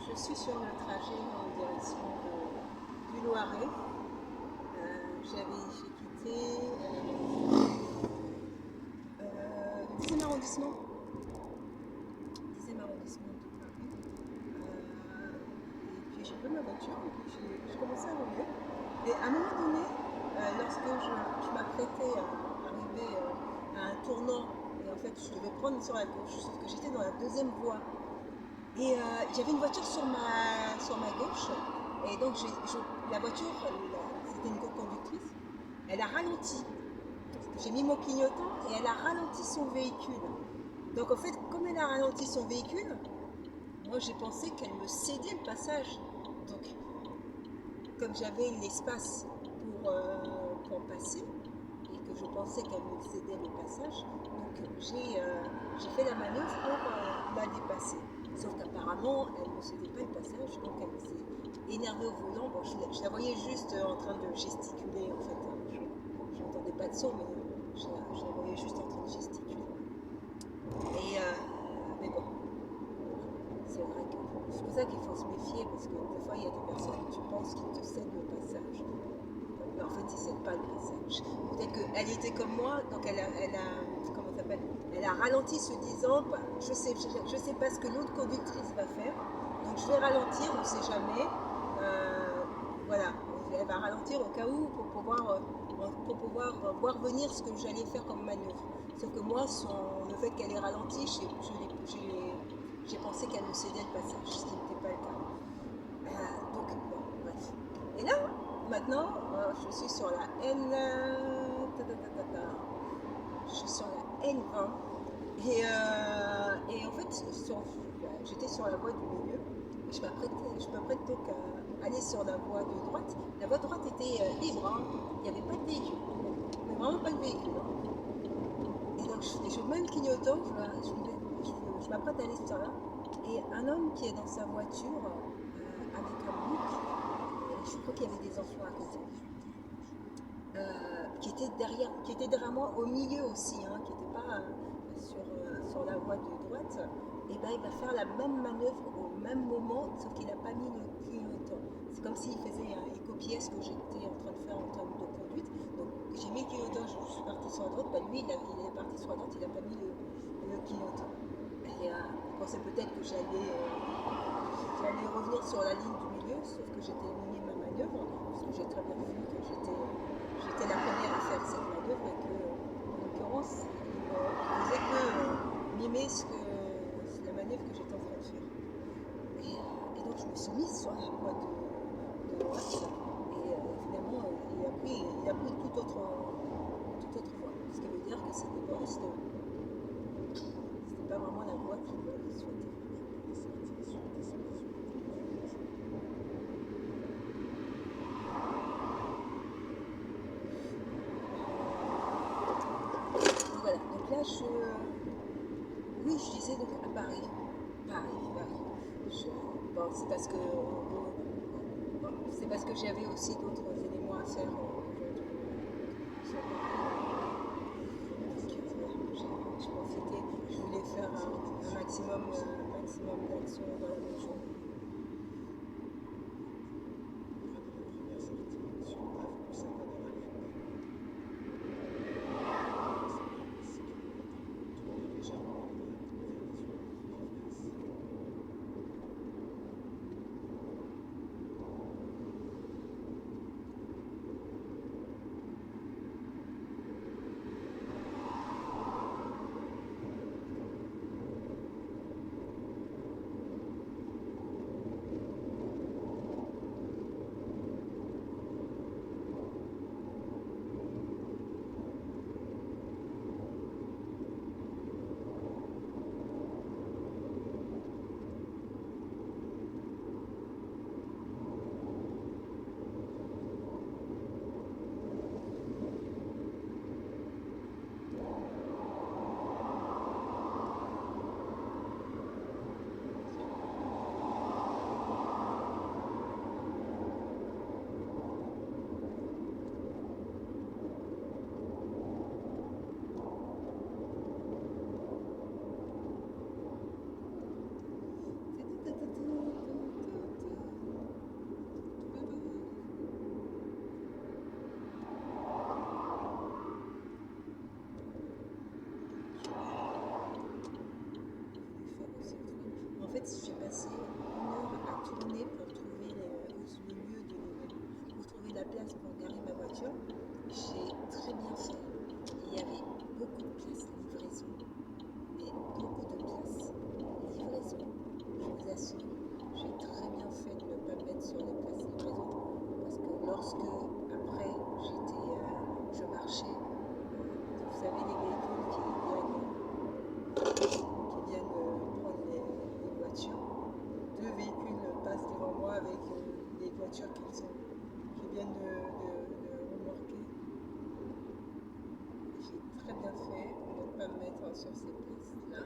Je suis sur le trajet en direction du Loiret. J'ai quitté le 10e arrondissement. 10e arrondissement de Paris. Et puis j'ai pris ma voiture et puis j'ai commencé à rouler. Et à un moment donné, lorsque je m'apprêtais à arriver à un tournant, et en fait je devais prendre sur la gauche, sauf que j'étais dans la deuxième voie. Et j'avais une voiture sur ma gauche. Et donc la voiture, c'était une co-conductrice, elle a ralenti. J'ai mis mon clignotant et elle a ralenti son véhicule. Donc en fait, comme elle a ralenti son véhicule, moi j'ai pensé qu'elle me cédait le passage. Donc comme j'avais l'espace pour passer et que je pensais qu'elle me cédait le passage, donc j'ai fait la manœuvre pour la dépasser. Sauf qu'apparemment, elle ne cédait pas le passage, donc elle s'est énervée au volant. Bon, je la voyais juste en train de gesticuler, en fait. Je n'entendais pas de son, mais je la voyais juste en train de gesticuler. Mais bon, c'est vrai que c'est pour ça qu'il faut se méfier, parce que des fois, il y a des personnes, tu penses qu'ils te cèdent le passage. Mais en fait, ils ne cèdent pas le passage. Peut-être qu'elle était comme moi, donc elle a comment ça s'appelle, elle a ralenti se disant, bah, je sais pas ce que l'autre conductrice va faire, donc je vais ralentir, on ne sait jamais. Voilà, elle va ralentir au cas où pour pouvoir voir venir ce que j'allais faire comme manœuvre. Sauf que moi, le fait qu'elle ait ralenti, j'ai pensé qu'elle me cédait le passage, ce qui n'était pas le cas. Donc, bon, bref. Et là, maintenant, je suis sur la N. Je suis sur la N1. Et en fait, j'étais sur la voie du milieu. Et je m'apprête donc à aller sur la voie de droite. La voie de droite était libre, hein. Il n'y avait pas de véhicule. Mais vraiment pas de véhicule. Hein. Et donc je mets le clignotant, je m'apprête à aller sur là. Et un homme qui est dans sa voiture avec un bouc, je crois qu'il y avait des enfants à côté, qui était derrière moi au milieu aussi, hein, qui n'était pas sur la voie de droite, et ben il va faire la même manœuvre au même moment, sauf qu'il n'a pas mis le clignotant. C'est comme s'il copiait ce que j'étais en train de faire en termes de conduite. Donc j'ai mis le clignotant, je suis partie sur la droite, ben lui il est parti sur la droite, il n'a pas mis le clignotant. Et je pensais peut-être que j'allais revenir sur la ligne du milieu, sauf que j'étais éliminée ma manœuvre, parce que j'ai très bien vu que j'étais la première à faire cette manœuvre et que, en l'occurrence, il ne faisait que mimer la manœuvre que j'étais en train de faire. Et donc je me suis mise sur la voie de droite et finalement il a pris toute autre voie. Ce qui veut dire que c'était pas vraiment la voie qu'il souhaitait. Voilà, donc là oui, je disais donc à Paris. Bon, c'est parce que j'avais aussi d'autres éléments à faire aujourd'hui sur Paris. Donc je profitais, je voulais faire un maximum d'actions dans la même journée. passé 1 heure à tourner pour trouver le lieu pour trouver la place pour garer ma voiture. J'ai très bien fait. Il y avait beaucoup de places livraison, mais beaucoup de places livraison. Je vous assure, j'ai très bien fait de ne pas me mettre sur les places livraison parce que lorsque après je marchais, vous savez les véhicules qui viennent prendre les voitures, 2 véhicules passent devant moi avec des voitures qui viennent de remorquer. J'ai très bien fait de ne pas me mettre sur ces places-là.